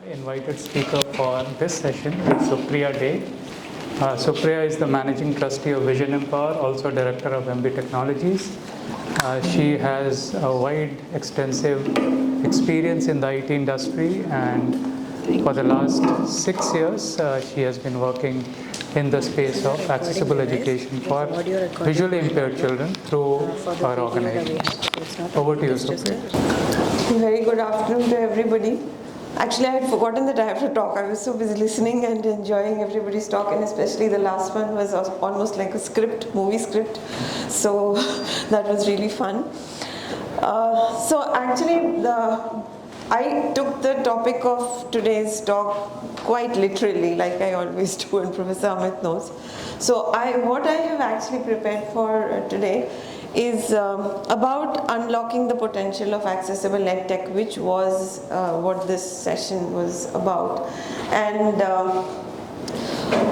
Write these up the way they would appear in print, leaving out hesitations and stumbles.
invited speaker for this session is Supriya Dey. Supriya is the Managing Trustee of Vision Empower, also Director of MB Technologies. She has a wide, extensive experience in the IT industry, and for the last 6 years, she has been working in the space of accessible education for visually impaired children through our organization. Over to you, Supriya. Very good afternoon to everybody. Actually, I had forgotten that I have to talk. I was so busy listening and enjoying everybody's talk, and especially the last one was almost like a script, movie script. So that was really fun. I took the topic of today's talk quite literally, like I always do, and Professor Amit knows. So what I have actually prepared for today is about unlocking the potential of accessible EdTech, which was what this session was about. And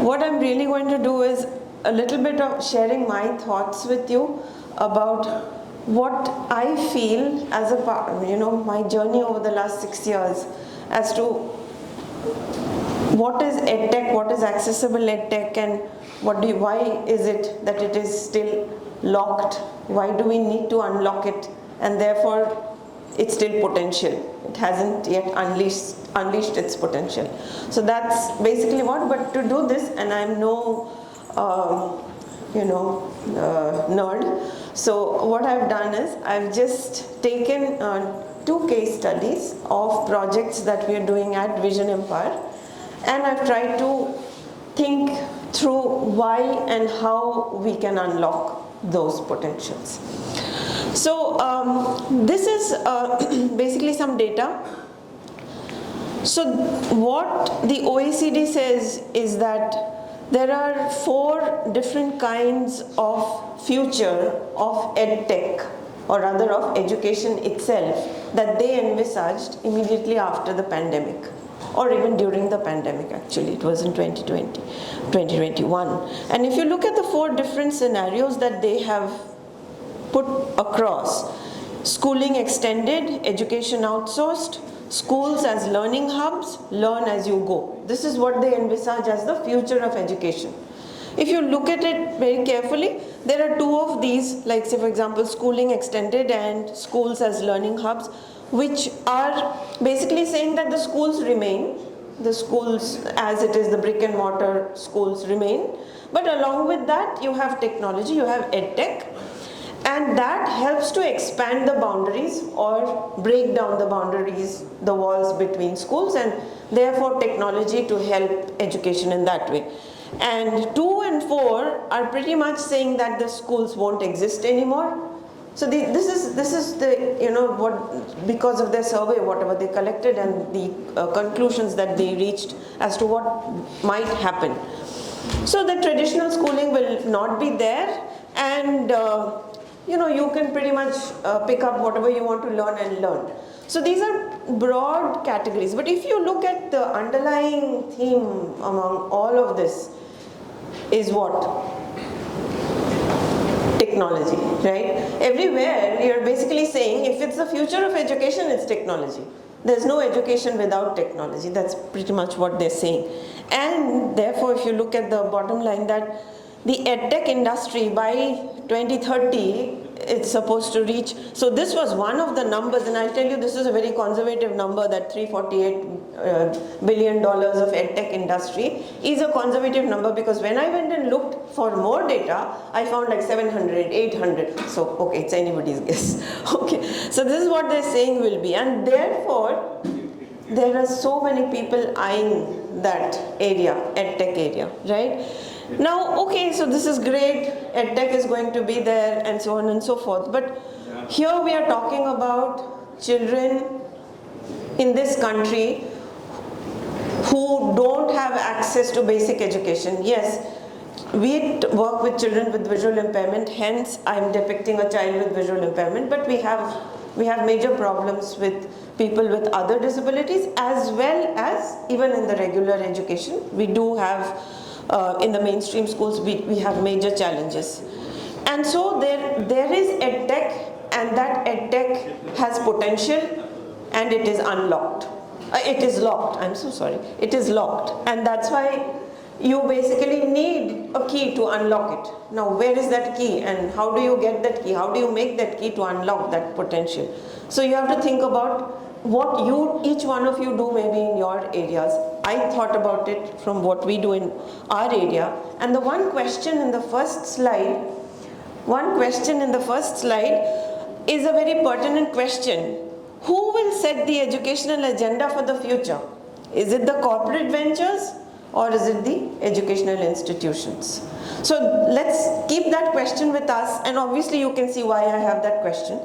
what I'm really going to do is a little bit of sharing my thoughts with you about what I feel as a part, my journey over the last 6 years as to what is EdTech, what is accessible EdTech, and why is it that it is still locked? Why do we need to unlock it? And therefore, it's still potential. It hasn't yet unleashed its potential. So that's basically but to do this, and I'm no, nerd. So what I've done is I've just taken 2 case studies of projects that we are doing at Vision Empire, and I've tried to think through why and how we can unlock those potentials. So this is basically some data. So what the OECD says is that there are 4 different kinds of future of EdTech, or rather of education itself, that they envisaged immediately after the pandemic, or even during the pandemic. Actually, it was in 2020, 2021. And if you look at the 4 different scenarios that they have put across: schooling extended, education outsourced, schools as learning hubs, learn as you go. This is what they envisage as the future of education. If you look at it very carefully, there are 2 of these, like say for example, schooling extended and schools as learning hubs, which are basically saying that the schools remain, the schools as it is, the brick and mortar schools remain, but along with that you have technology, you have EdTech, and that helps to expand the boundaries or break down the boundaries, the walls between schools, and therefore technology to help education in that way. And 2 and 4 are pretty much saying that the schools won't exist anymore. So this is the what, because of their survey, whatever they collected, and the conclusions that they reached as to what might happen. So the traditional schooling will not be there, and you can pretty much pick up whatever you want to learn and learn. So these are broad categories, but if you look at the underlying theme among all of this is what? Technology, right? Everywhere you're basically saying if it's the future of education, it's technology. There's no education without technology. That's pretty much what they're saying. And therefore, if you look at the bottom line, that the EdTech industry by 2030, it's supposed to reach, so this was one of the numbers, and I'll tell you this is a very conservative number, that $348 billion of EdTech industry is a conservative number, because when I went and looked for more data, I found like 700, 800, so okay, it's anybody's guess. Okay, so this is what they're saying will be, and therefore there are so many people eyeing that area, EdTech area, right? Now, okay, so this is great, EdTech is going to be there and so on and so forth, but here we are talking about children in this country who don't have access to basic education. Yes, we work with children with visual impairment, hence I'm depicting a child with visual impairment, but we have major problems with people with other disabilities, as well as even in the regular education. We do have in the mainstream schools, we have major challenges. And so there is EdTech, and that EdTech has potential and it is unlocked. It is locked, I'm so sorry. It is locked, and that's why you basically need a key to unlock it. Now, where is that key and how do you get that key? How do you make that key to unlock that potential? So you have to think about what each one of you do maybe in your areas. I thought about it from what we do in our area, and the one question in the first slide is a very pertinent question. Who will set the educational agenda for the future? Is it the corporate ventures or is it the educational institutions? So let's keep that question with us, and obviously you can see why I have that question,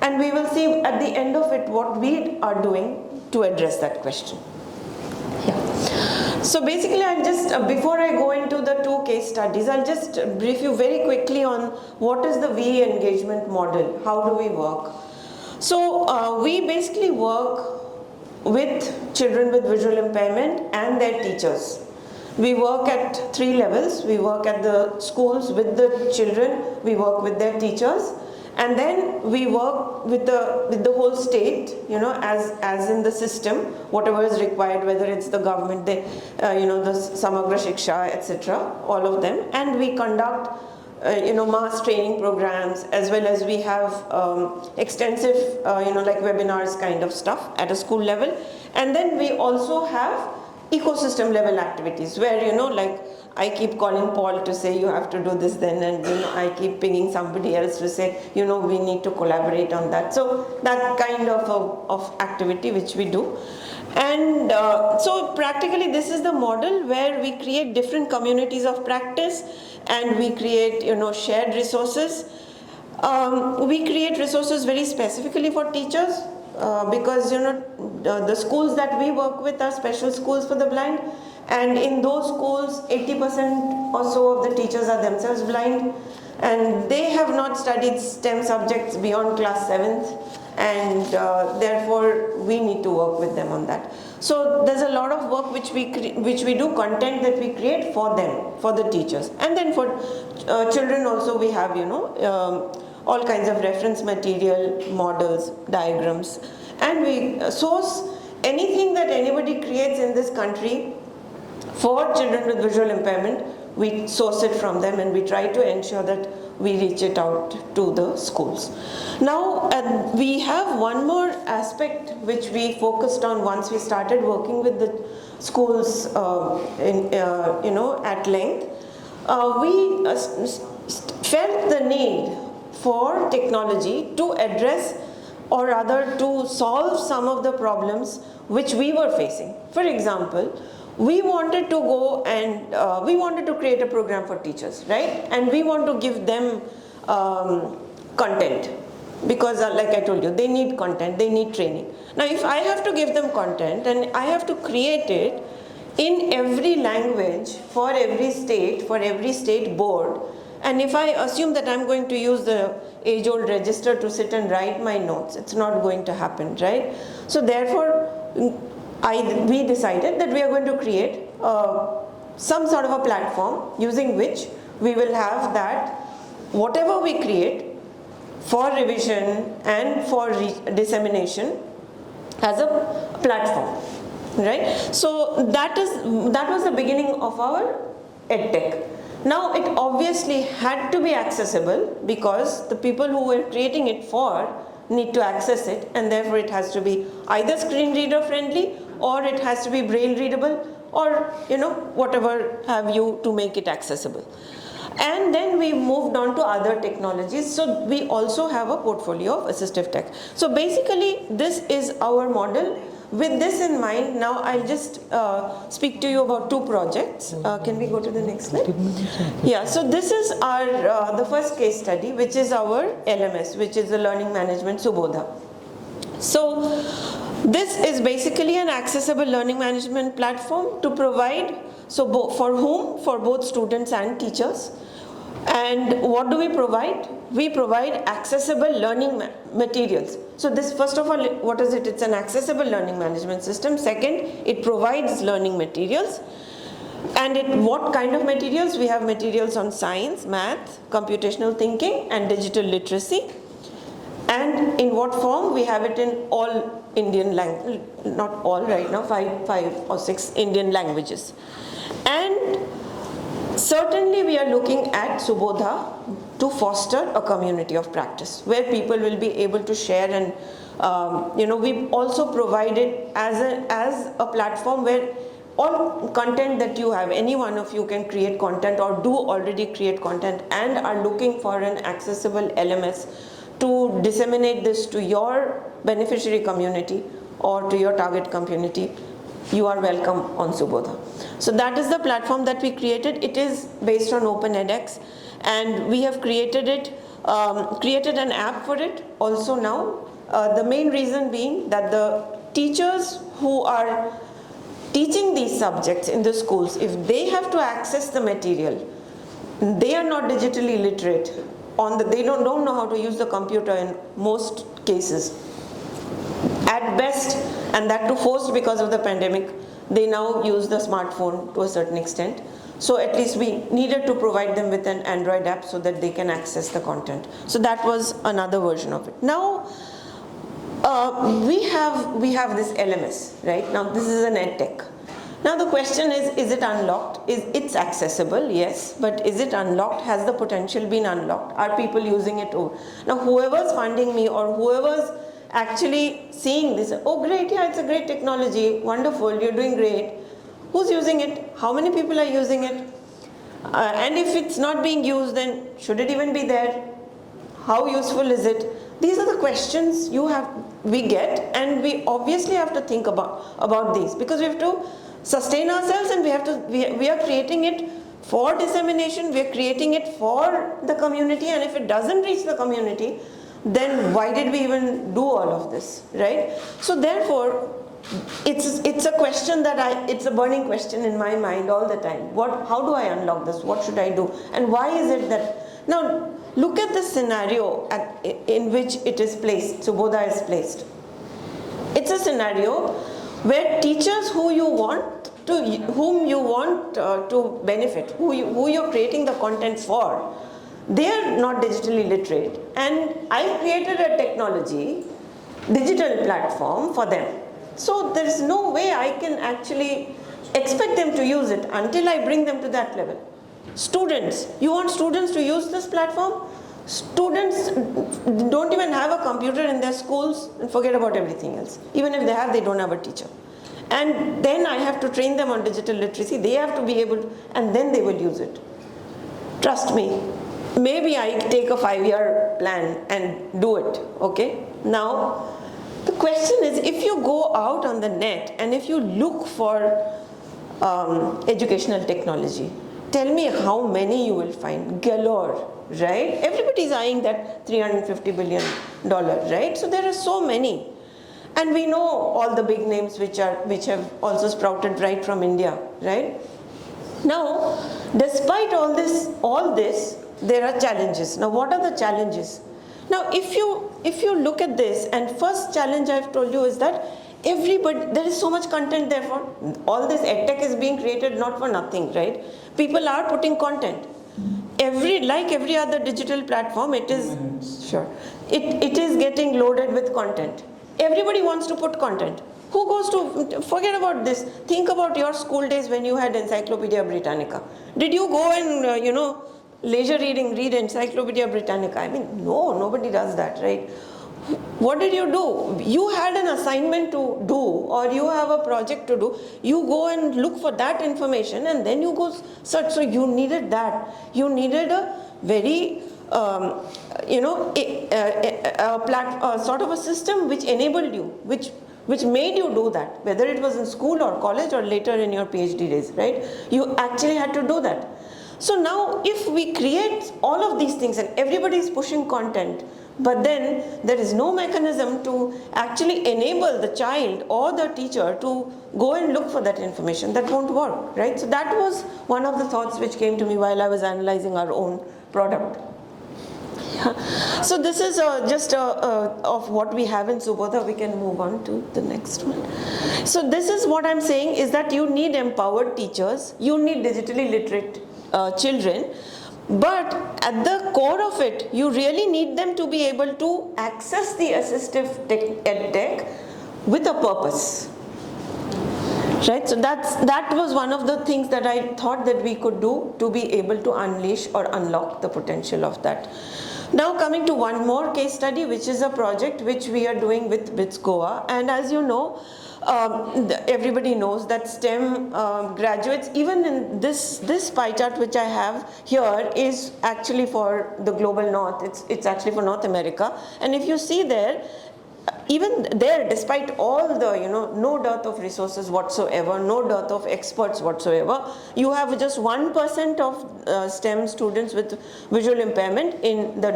and we will see at the end of it what we are doing to address that question. So basically I'll just, before I go into the two case studies, I'll just brief you very quickly on what is the VE engagement model, how do we work. So we basically work with children with visual impairment and their teachers. We work at 3 levels. We work at the schools with the children, we work with their teachers, and then we work with the whole state, you know, as in the system, whatever is required, whether it's the government, the Samagra Shiksha, etc., all of them, and we conduct mass training programs, as well as we have extensive like webinars kind of stuff at a school level. And then we also have ecosystem level activities where like I keep calling Paul to say you have to do this then, and I keep pinging somebody else to say we need to collaborate on that. So that kind of activity which we do. And so practically this is the model where we create different communities of practice, and we create shared resources. We create resources very specifically for teachers because the schools that we work with are special schools for the blind, and in those schools 80% or so of the teachers are themselves blind, and they have not studied STEM subjects beyond class 7th, and therefore we need to work with them on that. So there's a lot of work which we do, content that we create for them, for the teachers. And then for children also we have all kinds of reference material, models, diagrams, and we source anything that anybody creates in this country for children with visual impairment. We source it from them, and we try to ensure that we reach it out to the schools. Now we have one more aspect which we focused on once we started working with the schools at length. We felt the need for technology to address, or rather to solve, some of the problems which we were facing. For example, we wanted to go and we wanted to create a program for teachers, right? And we want to give them content, because like I told you, they need content, they need training. Now if I have to give them content and I have to create it in every language for every state board, and if I assume that I'm going to use the age-old register to sit and write my notes, it's not going to happen, right? So therefore we decided that we are going to create some sort of a platform using which we will have that whatever we create for revision and for dissemination as a platform, right? So that was the beginning of our EdTech. Now it obviously had to be accessible, because the people who were creating it for need to access it, and therefore it has to be either screen reader friendly, or it has to be braille readable, or whatever have you to make it accessible. And then we moved on to other technologies. So we also have a portfolio of assistive tech. So basically this is our model. With this in mind, now I'll just speak to you about 2 projects. Can we go to the next slide? Yeah, so this is our the first case study, which is our LMS, which is the Learning Management Subodha. So this is basically an accessible learning management platform to provide, for whom? For both students and teachers. And what do we provide? We provide accessible learning materials. So this, first of all, what is it? It's an accessible learning management system. Second, it provides learning materials. And what kind of materials? We have materials on science, math, computational thinking, and digital literacy. And in what form? We have it in all Indian language, not all right now, five or six Indian languages. And certainly we are looking at Subodha to foster a community of practice where people will be able to share, and we also provide it as a platform where all content that you have, any one of you can create content or do already create content and are looking for an accessible LMS to disseminate this to your beneficiary community or to your target community. You are welcome on Subodha. So that is the platform that we created. It is based on Open edX, and we have created an app for it also now. The main reason being that the teachers who are teaching these subjects in the schools, if they have to access the material, they are not digitally literate. They don't know how to use the computer in most cases. At best, and that too forced because of the pandemic, they now use the smartphone to a certain extent. So at least we needed to provide them with an Android app so that they can access the content. So that was another version of it. Now, we have this LMS, right? Now this is an EdTech. Now the question is it unlocked? It's accessible, yes, but is it unlocked? Has the potential been unlocked? Are people using it? Now whoever's funding me or whoever's actually seeing this, oh great, yeah, it's a great technology, wonderful, you're doing great. Who's using it? Get many people are using it? And if it's not being used, then should it even be there? How useful is it? These are the questions we get, and we obviously have to think about these, because we have to sustain ourselves, and we are creating it for dissemination, we are creating it for the community, and if it doesn't reach the community, then why did we even do all of this, right? So therefore, it's a question it's a burning question in my mind all the time. How do I unlock this? What should I do? And why is it that, now look at the scenario in which it is placed, Subodha is placed. It's a scenario where teachers whom you want to benefit, who you're creating the content for, they are not digitally literate, and I created a digital platform for them. So there is no way I can actually expect them to use it until I bring them to that level. Students, you want students to use this platform? Students don't even have a computer in their schools, and forget about everything else. Even if they have, they don't have a teacher. And then I have to train them on digital literacy. They have to be able to, and then they will use it. Trust me. Maybe I take a 5-year plan and do it, okay? Now, the question is, if you go out on the net and if you look for educational technology, tell me how many you will find. Galore, right? Everybody's eyeing that $350 billion, right? So there are so many. And we know all the big names which have also sprouted right from India, right? Now, despite all this, there are challenges. Now, what are the challenges? Now, if you look at this, and first challenge I've told you is that there is so much content, therefore all this EdTech is being created not for nothing, right? People are putting content. Like every other digital platform, it is getting loaded with content. Everybody wants to put content. Who goes to, forget about this, think about your school days when you had Encyclopedia Britannica. Did you go and, leisure read Encyclopedia Britannica? I mean, no, nobody does that, right? What did you do? You had an assignment to do, or you have a project to do. You go and look for that information, and then you go search. So you needed that. You needed a very, sort of a system which enabled you, which made you do that, whether it was in school or college or later in your PhD days, right? You actually had to do that. So now if we create all of these things and everybody is pushing content, but then there is no mechanism to actually enable the child or the teacher to go and look for that information, that won't work, right? So that was one of the thoughts which came to me while I was analyzing our own product. So this is just of what we have in Subodha. We can move on to the next one. So this is what I'm saying, is that you need empowered teachers, you need digitally literate children, But at the core of it, you really need them to be able to access the assistive tech with a purpose. Right, so that was one of the things that I thought that we could do to be able to unleash or unlock the potential of that. Now coming to one more case study, which is a project which we are doing with BITS Goa, and as you know, everybody knows that STEM graduates, even in this pie chart which I have here, is actually for the global north. It's actually for North America, and if you see there, even there, despite all the, no dearth of resources whatsoever, no dearth of experts whatsoever, you have just 1% of STEM students with visual impairment in the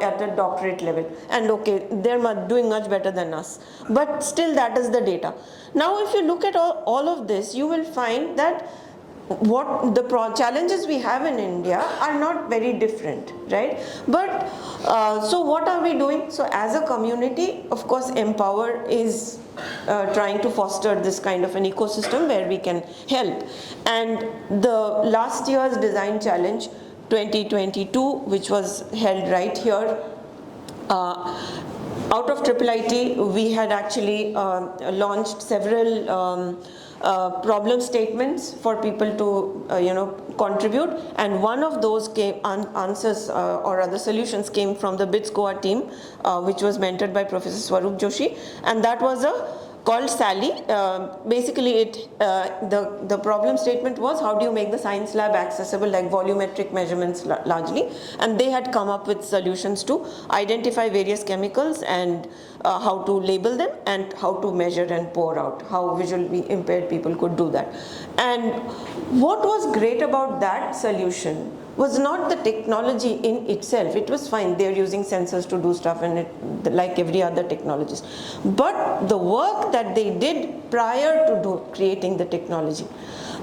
at the doctorate level. And okay, they're doing much better than us, but still that is the data. Now if you look at all of this, you will find that what the challenges we have in India are not very different, right? But so what are we doing? So as a community, of course, Empower is trying to foster this kind of an ecosystem where we can help. And the last year's design challenge 2022, which was held right here, out of IIIT, we had actually launched several problem statements for people to contribute, and one of those answers or other solutions came from the BITS Goa team, which was mentored by Professor Swaroop Joshi, and that was called Sally. Basically the problem statement was, how do you make the science lab accessible, like volumetric measurements largely, and they had come up with solutions to identify various chemicals and how to label them and how to measure and pour out, how visually impaired people could do that. And what was great about that solution was not the technology in itself. It was fine, they're using sensors to do stuff, and like every other technologist, but the work that they did prior to creating the technology,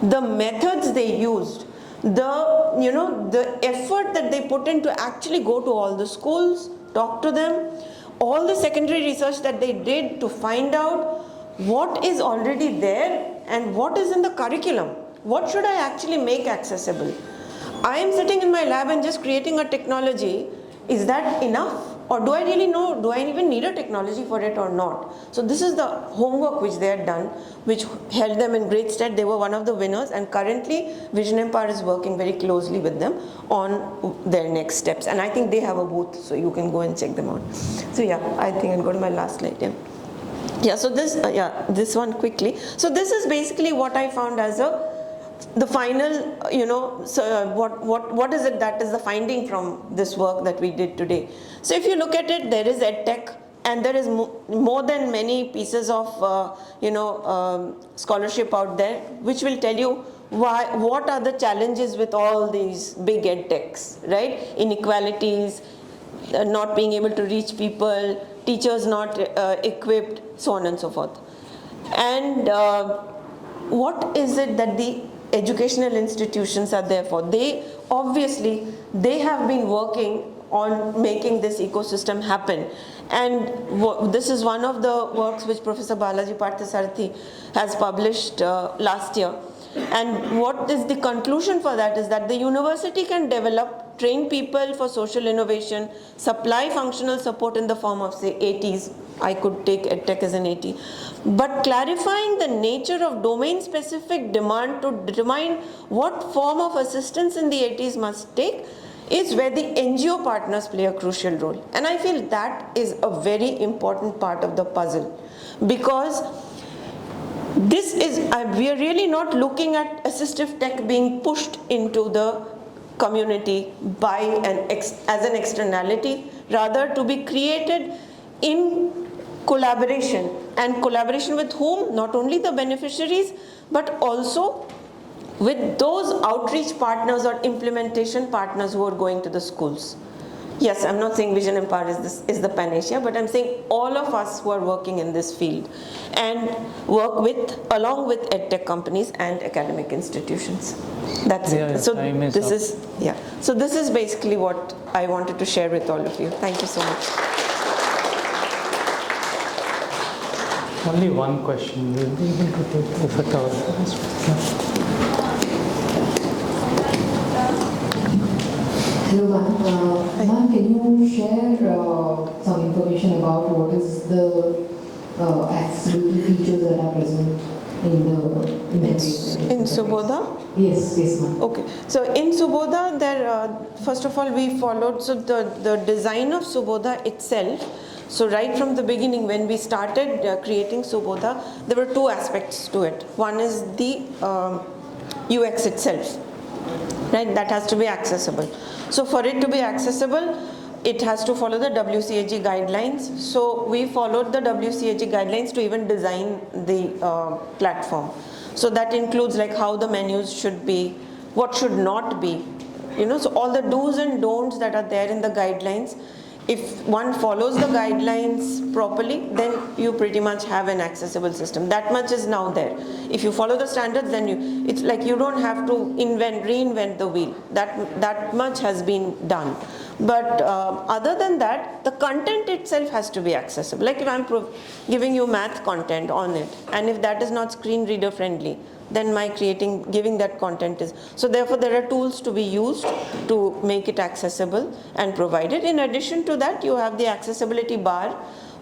the methods they used, the effort that they put in to actually go to all the schools, talk to them, all the secondary research that they did to find out what is already there and what is in the curriculum, what should I actually make accessible. I am sitting in my lab and just creating a technology. Is that enough? Or do I really know, do I even need a technology for it or not? So this is the homework which they had done, which held them in great stead. They were one of the winners, and currently Vision Empire is working very closely with them on their next steps. And I think they have a booth, so you can go and check them out. So yeah, I think I'll go to my last slide. Yeah, so this one quickly. So this is basically what I found as the final, so what is it that is the finding from this work that we did today. So if you look at it, there is EdTech, and there is more than many pieces of scholarship out there which will tell you what are the challenges with all these big EdTechs, right? Inequalities, not being able to reach people, teachers not equipped, so on and so forth. And what is it that the educational institutions are there for? They obviously, they have been working on making this ecosystem happen, and this is one of the works which Professor Balaji Parthasarathy has published last year. And what is the conclusion for that is that the university can develop, train people for social innovation, supply functional support in the form of, say, ATs. I could take EdTech as an AT. But clarifying the nature of domain-specific demand to determine what form of assistance in the ATs must take is where the NGO partners play a crucial role. And I feel that is a very important part of the puzzle, because this is, we are really not looking at assistive tech being pushed into the community by as an externality, rather to be created in collaboration, and collaboration with whom? Not only the beneficiaries, but also with those outreach partners or implementation partners who are going to the schools. Yes, I'm not saying Vision Empire is the panacea, but I'm saying all of us who are working in this field and work along with EdTech companies and academic institutions. That's it. So So this is basically what I wanted to share with all of you. Thank you so much. Only one question. We'll be able to take, if at all. Ma'am, can you share some information about what is the accessibility features that are present in the In Subodha? Yes, yes, ma'am. Okay, so in Subodha, first of all, we followed the design of Subodha itself. So right from the beginning, when we started creating Subodha, there were two aspects to it. One is the UX itself, right? That has to be accessible. So for it to be accessible, it has to follow the WCAG guidelines. So we followed the WCAG guidelines to even design the platform. So that includes like how the menus should be, what should not be, so all the do's and don'ts that are there in the guidelines. If one follows the guidelines properly, then you pretty much have an accessible system. That much is now there. If you follow the standards, then it's like you don't have to reinvent the wheel. That much has been done. But other than that, the content itself has to be accessible. Like if I'm giving you math content on it, and if that is not screen reader friendly, then my giving that content is. So therefore there are tools to be used to make it accessible and provided. In addition to that, you have the accessibility bar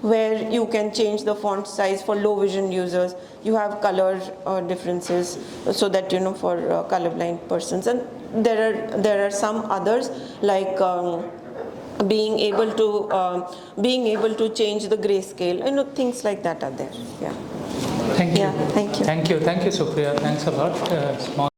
where you can change the font size for low vision users. You have color differences so that for colorblind persons, and there are some others like being able to change the grayscale, things like that are there. Yeah. Thank you. Yeah, thank you. Thank you, Supriya. Thanks a lot. Small